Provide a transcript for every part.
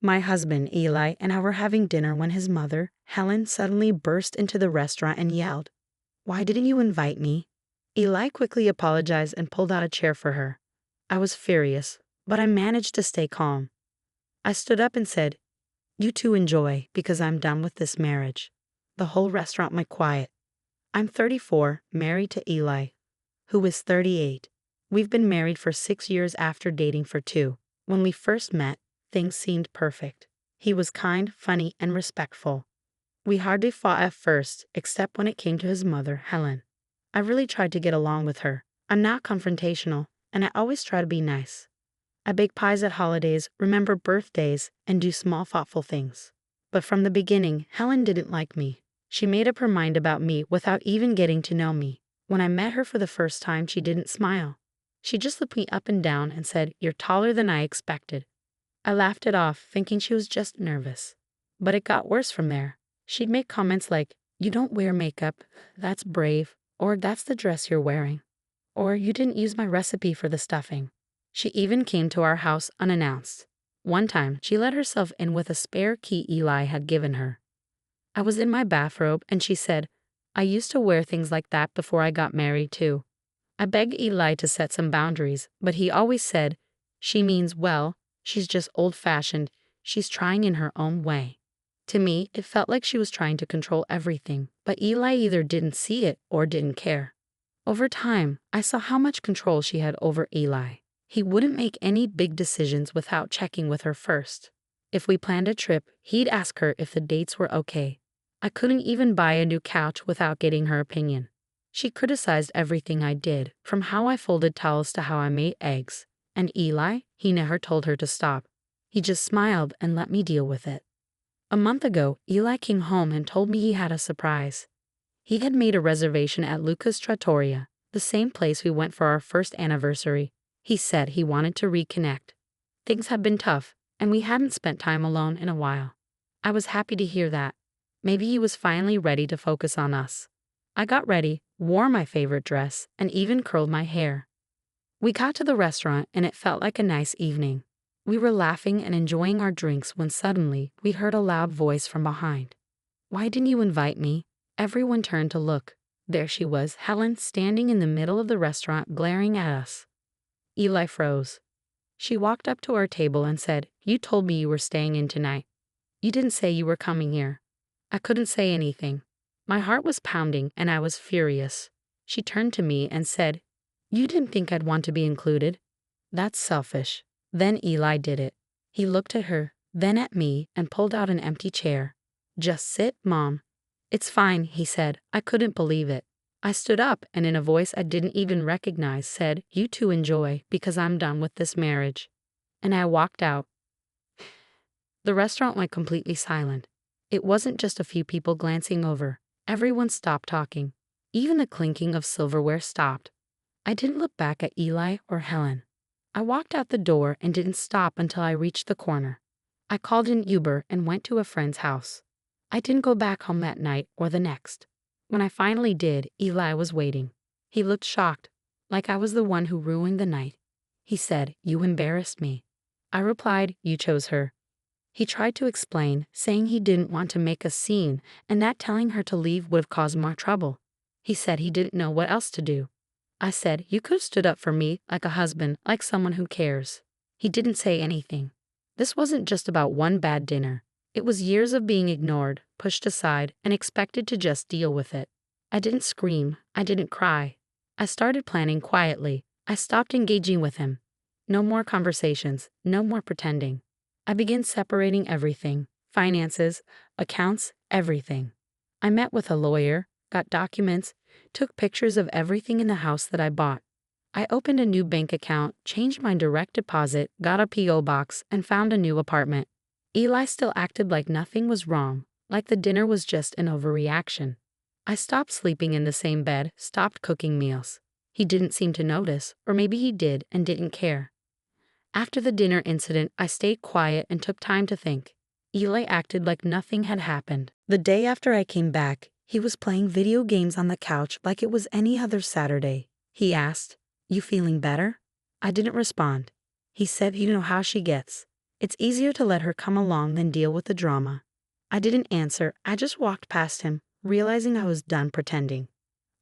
My husband, Eli, and I were having dinner when his mother, Helen, suddenly burst into the restaurant and yelled, "Why didn't you invite me?" Eli quickly apologized and pulled out a chair for her. I was furious, but I managed to stay calm. I stood up and said, "You two enjoy, because I'm done with this marriage." The whole restaurant went quiet. I'm 34, married to Eli, who is 38. We've been married for 6 years after dating for 2. When we first met, things seemed perfect. He was kind, funny, and respectful. We hardly fought at first, except when it came to his mother, Helen. I really tried to get along with her. I'm not confrontational, and I always try to be nice. I bake pies at holidays, remember birthdays, and do small thoughtful things. But from the beginning, Helen didn't like me. She made up her mind about me without even getting to know me. When I met her for the first time, she didn't smile. She just looked me up and down and said, "You're taller than I expected." I laughed it off, thinking she was just nervous. But it got worse from there. She'd make comments like, "You don't wear makeup, that's brave," or "That's the dress you're wearing," or "You didn't use my recipe for the stuffing." She even came to our house unannounced. One time, she let herself in with a spare key Eli had given her. I was in my bathrobe and she said, "I used to wear things like that before I got married too." I begged Eli to set some boundaries, but he always said, "She means well, she's just old-fashioned, she's trying in her own way." To me, it felt like she was trying to control everything, but Eli either didn't see it or didn't care. Over time, I saw how much control she had over Eli. He wouldn't make any big decisions without checking with her first. If we planned a trip, he'd ask her if the dates were okay. I couldn't even buy a new couch without getting her opinion. She criticized everything I did, from how I folded towels to how I made eggs. And Eli, he never told her to stop. He just smiled and let me deal with it. A month ago, Eli came home and told me he had a surprise. He had made a reservation at Luca's Trattoria, the same place we went for our first anniversary. He said he wanted to reconnect. Things had been tough, and we hadn't spent time alone in a while. I was happy to hear that. Maybe he was finally ready to focus on us. I got ready, wore my favorite dress, and even curled my hair. We got to the restaurant and it felt like a nice evening. We were laughing and enjoying our drinks when suddenly we heard a loud voice from behind. "Why didn't you invite me?" Everyone turned to look. There she was, Helen, standing in the middle of the restaurant glaring at us. Eli froze. She walked up to our table and said, "You told me you were staying in tonight. You didn't say you were coming here." I couldn't say anything. My heart was pounding and I was furious. She turned to me and said, "You didn't think I'd want to be included? That's selfish." Then Eli did it. He looked at her, then at me, and pulled out an empty chair. "Just sit, Mom." "It's fine," he said. I couldn't believe it. I stood up and in a voice I didn't even recognize said, "You two enjoy, because I'm done with this marriage." And I walked out. The restaurant went completely silent. It wasn't just a few people glancing over. Everyone stopped talking. Even the clinking of silverware stopped. I didn't look back at Eli or Helen. I walked out the door and didn't stop until I reached the corner. I called an Uber and went to a friend's house. I didn't go back home that night or the next. When I finally did, Eli was waiting. He looked shocked, like I was the one who ruined the night. He said, "You embarrassed me." I replied, "You chose her." He tried to explain, saying he didn't want to make a scene and that telling her to leave would have caused more trouble. He said he didn't know what else to do. I said, "You could have stood up for me like a husband, like someone who cares." He didn't say anything. This wasn't just about one bad dinner. It was years of being ignored, pushed aside, and expected to just deal with it. I didn't scream. I didn't cry. I started planning quietly. I stopped engaging with him. No more conversations. No more pretending. I began separating everything. Finances, accounts, everything. I met with a lawyer, got documents, took pictures of everything in the house that I bought. I opened a new bank account, changed my direct deposit, got a P.O. box, and found a new apartment. Eli still acted like nothing was wrong, like the dinner was just an overreaction. I stopped sleeping in the same bed, stopped cooking meals. He didn't seem to notice, or maybe he did and didn't care. After the dinner incident, I stayed quiet and took time to think. Eli acted like nothing had happened. The day after I came back, he was playing video games on the couch like it was any other Saturday. He asked, "You feeling better?" I didn't respond. He said, "You know how she gets. It's easier to let her come along than deal with the drama. I didn't answer, I just walked past him, realizing I was done pretending.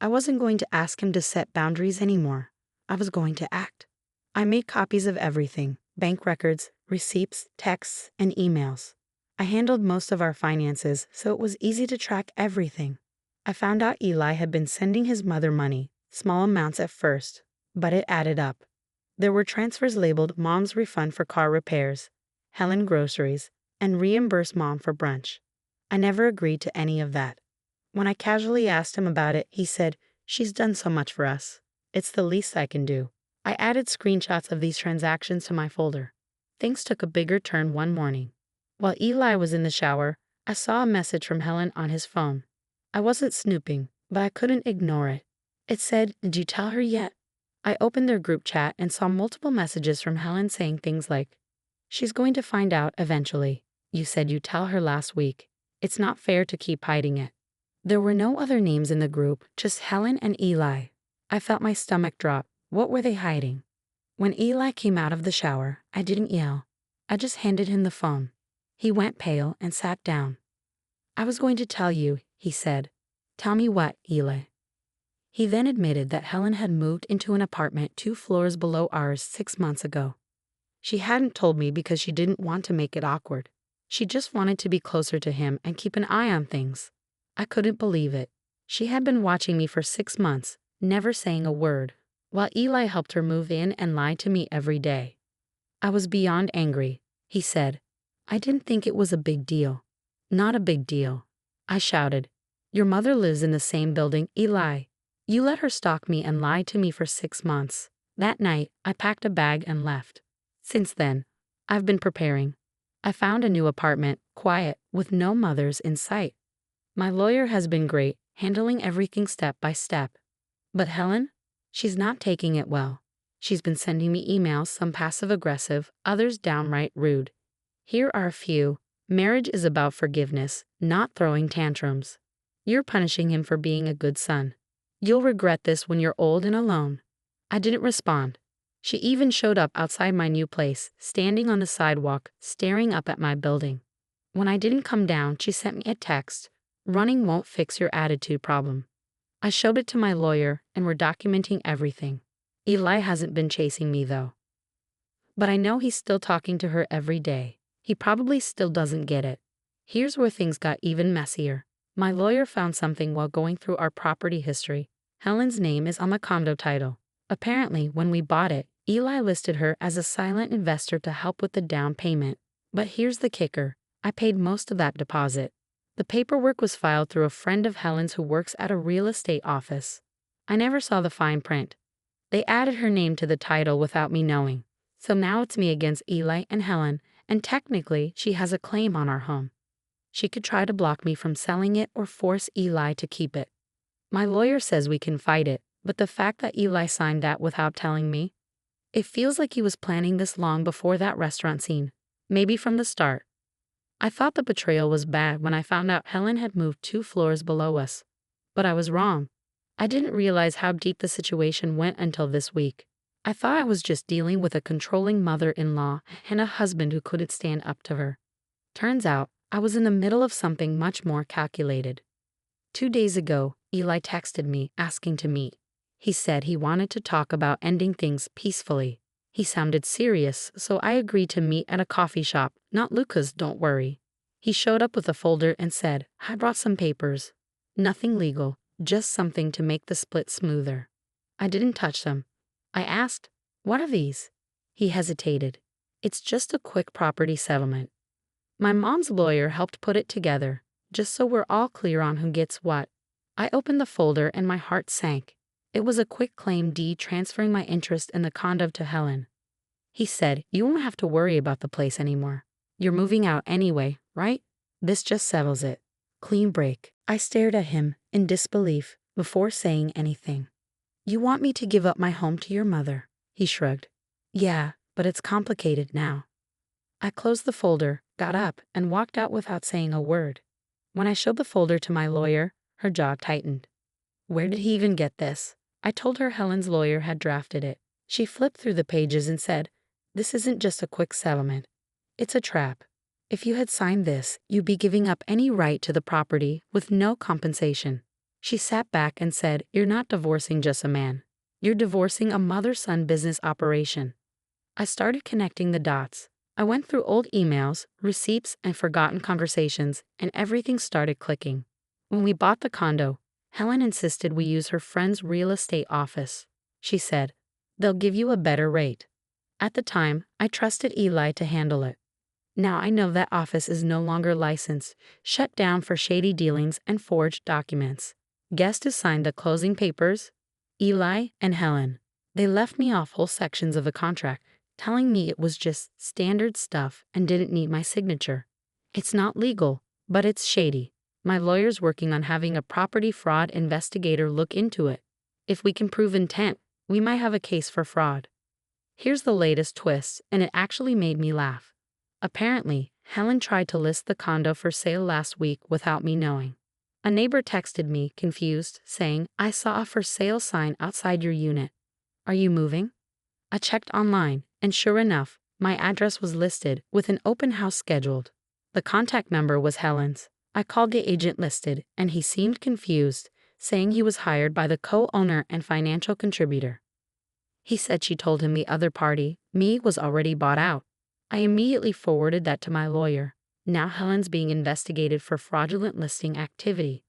I wasn't going to ask him to set boundaries anymore. I was going to act. I made copies of everything: bank records, receipts, texts, and emails. I handled most of our finances, so it was easy to track everything. I found out Eli had been sending his mother money, small amounts at first, but it added up. There were transfers labeled Mom's refund for car repairs, Helen groceries, and reimburse Mom for brunch. I never agreed to any of that. When I casually asked him about it, he said, "She's done so much for us. It's the least I can do." I added screenshots of these transactions to my folder. Things took a bigger turn one morning. While Eli was in the shower, I saw a message from Helen on his phone. I wasn't snooping, but I couldn't ignore it. It said, "Did you tell her yet?" I opened their group chat and saw multiple messages from Helen saying things like, "She's going to find out eventually. You said you'd tell her last week. It's not fair to keep hiding it." There were no other names in the group, just Helen and Eli. I felt my stomach drop. What were they hiding? When Eli came out of the shower, I didn't yell. I just handed him the phone. He went pale and sat down. "I was going to tell you," he said. "Tell me what, Eli?" He then admitted that Helen had moved into an apartment 2 floors below ours 6 months ago. She hadn't told me because she didn't want to make it awkward. She just wanted to be closer to him and keep an eye on things. I couldn't believe it. She had been watching me for 6 months, never saying a word, while Eli helped her move in and lied to me every day. I was beyond angry. He said, "I didn't think it was a big deal." "Not a big deal." I shouted. "Your mother lives in the same building, Eli. You let her stalk me and lie to me for 6 months. That night, I packed a bag and left. Since then, I've been preparing. I found a new apartment, quiet, with no mothers in sight. My lawyer has been great, handling everything step by step. But Helen? She's not taking it well. She's been sending me emails, some passive-aggressive, others downright rude. Here are a few. Marriage is about forgiveness, not throwing tantrums. You're punishing him for being a good son. You'll regret this when you're old and alone." I didn't respond. She even showed up outside my new place, standing on the sidewalk, staring up at my building. When I didn't come down, she sent me a text. "Running won't fix your attitude problem." I showed it to my lawyer, and we're documenting everything. Eli hasn't been chasing me, though. But I know he's still talking to her every day. He probably still doesn't get it. Here's where things got even messier. My lawyer found something while going through our property history. Helen's name is on the condo title. Apparently, when we bought it, Eli listed her as a silent investor to help with the down payment. But here's the kicker. I paid most of that deposit. The paperwork was filed through a friend of Helen's who works at a real estate office. I never saw the fine print. They added her name to the title without me knowing. So now it's me against Eli and Helen, and technically she has a claim on our home. She could try to block me from selling it or force Eli to keep it. My lawyer says we can fight it, but the fact that Eli signed that without telling me, it feels like he was planning this long before that restaurant scene, maybe from the start. I thought the betrayal was bad when I found out Helen had moved 2 floors below us. But I was wrong. I didn't realize how deep the situation went until this week. I thought I was just dealing with a controlling mother-in-law and a husband who couldn't stand up to her. Turns out, I was in the middle of something much more calculated. 2 days ago, Eli texted me asking to meet. He said he wanted to talk about ending things peacefully. He sounded serious, so I agreed to meet at a coffee shop, not Luca's, don't worry. He showed up with a folder and said, "I brought some papers." Nothing legal, just something to make the split smoother. I didn't touch them. I asked, "What are these?" He hesitated. "It's just a quick property settlement. My mom's lawyer helped put it together, just so we're all clear on who gets what." I opened the folder and my heart sank. It was a quick claim deed transferring my interest in the condo to Helen. He said, "You won't have to worry about the place anymore. You're moving out anyway, right? This just settles it. Clean break." I stared at him in disbelief before saying anything. "You want me to give up my home to your mother?" He shrugged. "Yeah, but it's complicated now." I closed the folder, got up, and walked out without saying a word. When I showed the folder to my lawyer, her jaw tightened. Where did he even get this? I told her Helen's lawyer had drafted it. She flipped through the pages and said, "This isn't just a quick settlement. It's a trap. If you had signed this, you'd be giving up any right to the property with no compensation. She sat back and said, "You're not divorcing just a man. You're divorcing a mother-son business operation." I started connecting the dots. I went through old emails, receipts, and forgotten conversations, and everything started clicking. When we bought the condo, Helen insisted we use her friend's real estate office. She said, "They'll give you a better rate." At the time, I trusted Eli to handle it. Now I know that office is no longer licensed, shut down for shady dealings and forged documents. Guess who signed the closing papers? Eli and Helen. They left me off whole sections of the contract, telling me it was just standard stuff and didn't need my signature. It's not legal, but it's shady. My lawyer's working on having a property fraud investigator look into it. If we can prove intent, we might have a case for fraud. Here's the latest twist, and it actually made me laugh. Apparently, Helen tried to list the condo for sale last week without me knowing. A neighbor texted me, confused, saying, "I saw a for sale sign outside your unit. Are you moving?" I checked online, and sure enough, my address was listed with an open house scheduled. The contact number was Helen's. I called the agent listed, and he seemed confused, saying he was hired by the co-owner and financial contributor. He said she told him the other party, me, was already bought out. I immediately forwarded that to my lawyer. Now Helen's being investigated for fraudulent listing activity.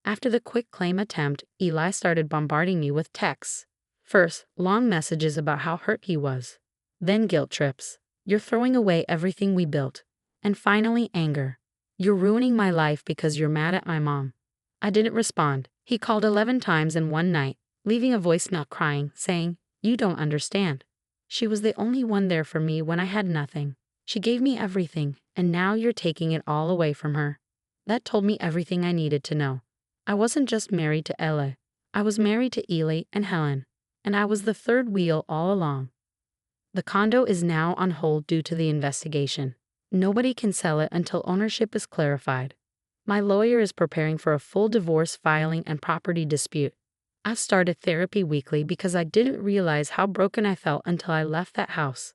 After the quick claim attempt, Eli started bombarding me with texts. First, long messages about how hurt he was. Then guilt trips. "You're throwing away everything we built." And finally, anger. "You're ruining my life because you're mad at my mom." I didn't respond. He called 11 times in one night, leaving a voicemail crying, saying, "You don't understand. She was the only one there for me when I had nothing. She gave me everything, and now you're taking it all away from her." That told me everything I needed to know. I wasn't just married to Ella. I was married to Eli and Helen, and I was the third wheel all along. The condo is now on hold due to the investigation. Nobody can sell it until ownership is clarified. My lawyer is preparing for a full divorce filing and property dispute. I've started therapy weekly because I didn't realize how broken I felt until I left that house.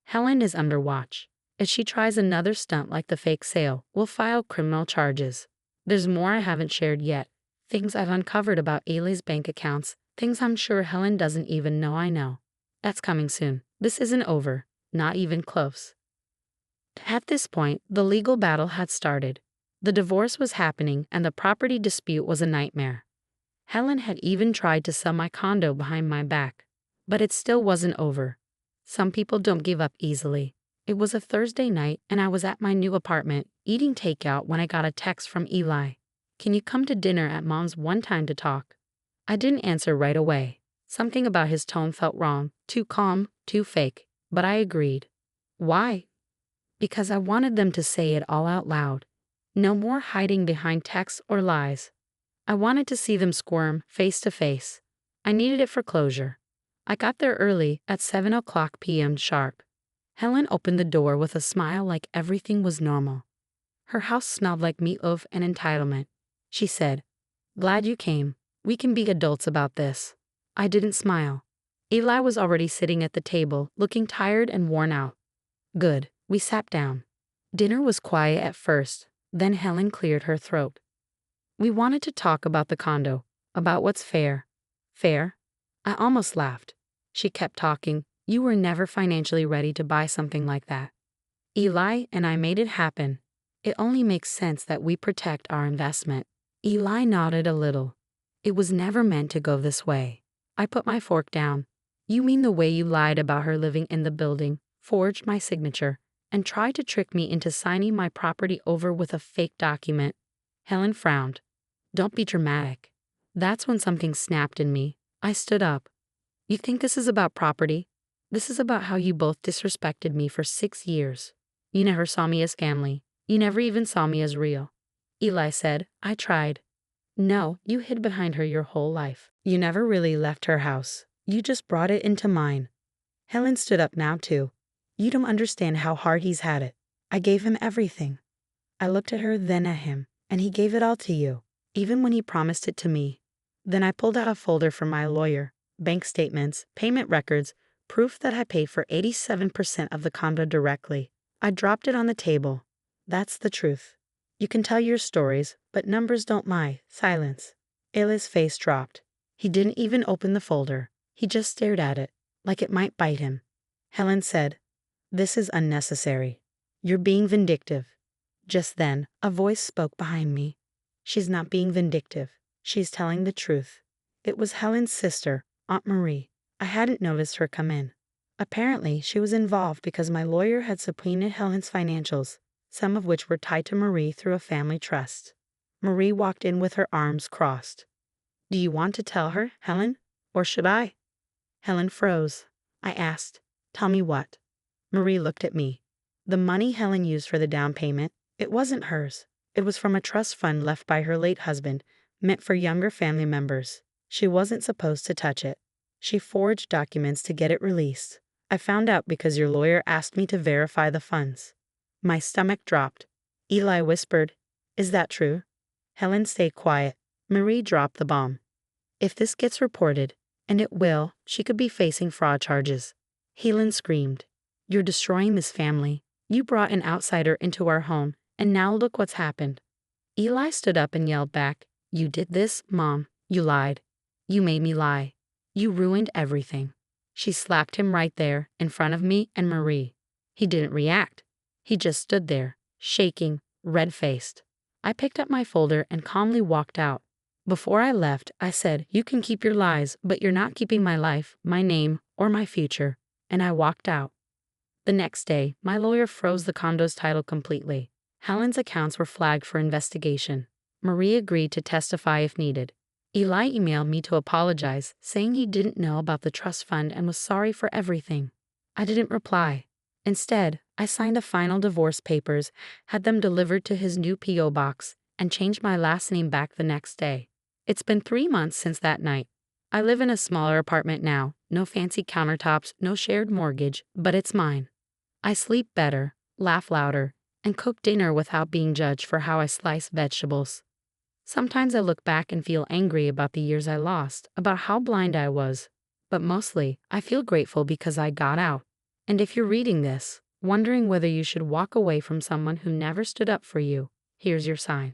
Helen is under watch. If she tries another stunt like the fake sale, we'll file criminal charges. There's more I haven't shared yet. Things I've uncovered about Ailey's bank accounts, things I'm sure Helen doesn't even know I know. That's coming soon. This isn't over, not even close. At this point, the legal battle had started. The divorce was happening and the property dispute was a nightmare. Helen had even tried to sell my condo behind my back, but it still wasn't over. Some people don't give up easily. It was a Thursday night and I was at my new apartment, eating takeout when I got a text from Eli. "Can you come to dinner at Mom's one time to talk?" I didn't answer right away. Something about his tone felt wrong, too calm, too fake, but I agreed. Why? Because I wanted them to say it all out loud. No more hiding behind texts or lies. I wanted to see them squirm face to face. I needed it for closure. I got there early at 7:00 p.m. sharp. Helen opened the door with a smile like everything was normal. Her house smelled like meatloaf and entitlement. She said, "Glad you came. We can be adults about this." I didn't smile. Eli was already sitting at the table, looking tired and worn out. Good. We sat down. Dinner was quiet at first, then Helen cleared her throat. "We wanted to talk about the condo, about what's fair." Fair? I almost laughed. She kept talking. "You were never financially ready to buy something like that. Eli and I made it happen. It only makes sense that we protect our investment." Eli nodded a little. "It was never meant to go this way." I put my fork down. "You mean the way you lied about her living in the building, forged my signature, and tried to trick me into signing my property over with a fake document?" Helen frowned. "Don't be dramatic." That's when something snapped in me. I stood up. "You think this is about property? This is about how you both disrespected me for 6 years. You never saw me as family. You never even saw me as real." Eli said, "I tried." "No, you hid behind her your whole life. You never really left her house. You just brought it into mine." Helen stood up now too. "You don't understand how hard he's had it. I gave him everything." I looked at her, then at him, "And he gave it all to you, even when he promised it to me." Then I pulled out a folder from my lawyer, bank statements, payment records, proof that I paid for 87% of the condo directly. I dropped it on the table. That's the truth. You can tell your stories, but numbers don't lie. Silence. Eli's face dropped. He didn't even open the folder. He just stared at it, like it might bite him. Helen said, "This is unnecessary. You're being vindictive." Just then, a voice spoke behind me. "She's not being vindictive. She's telling the truth." It was Helen's sister, Aunt Marie. I hadn't noticed her come in. Apparently, she was involved because my lawyer had subpoenaed Helen's financials, some of which were tied to Marie through a family trust. Marie walked in with her arms crossed. "Do you want to tell her, Helen? Or should I?" Helen froze. I asked, "Tell me what?" Marie looked at me. The money Helen used for the down payment, it wasn't hers. It was from a trust fund left by her late husband, meant for younger family members. She wasn't supposed to touch it. She forged documents to get it released. I found out because your lawyer asked me to verify the funds. My stomach dropped. Eli whispered, "Is that true?" Helen stayed quiet. Marie dropped the bomb. "If this gets reported, and it will, she could be facing fraud charges." Helen screamed, "You're destroying this family. You brought an outsider into our home, and now look what's happened." Eli stood up and yelled back, "You did this, Mom. You lied. You made me lie. You ruined everything." She slapped him right there, in front of me and Marie. He didn't react. He just stood there, shaking, red-faced. I picked up my folder and calmly walked out. Before I left, I said, "You can keep your lies, but you're not keeping my life, my name, or my future." And I walked out. The next day, my lawyer froze the condo's title completely. Helen's accounts were flagged for investigation. Marie agreed to testify if needed. Eli emailed me to apologize, saying he didn't know about the trust fund and was sorry for everything. I didn't reply. Instead, I signed the final divorce papers, had them delivered to his new P.O. box, and changed my last name back the next day. It's been 3 months since that night. I live in a smaller apartment now, no fancy countertops, no shared mortgage, but it's mine. I sleep better, laugh louder, and cook dinner without being judged for how I slice vegetables. Sometimes I look back and feel angry about the years I lost, about how blind I was. But mostly, I feel grateful because I got out. And if you're reading this, wondering whether you should walk away from someone who never stood up for you, here's your sign.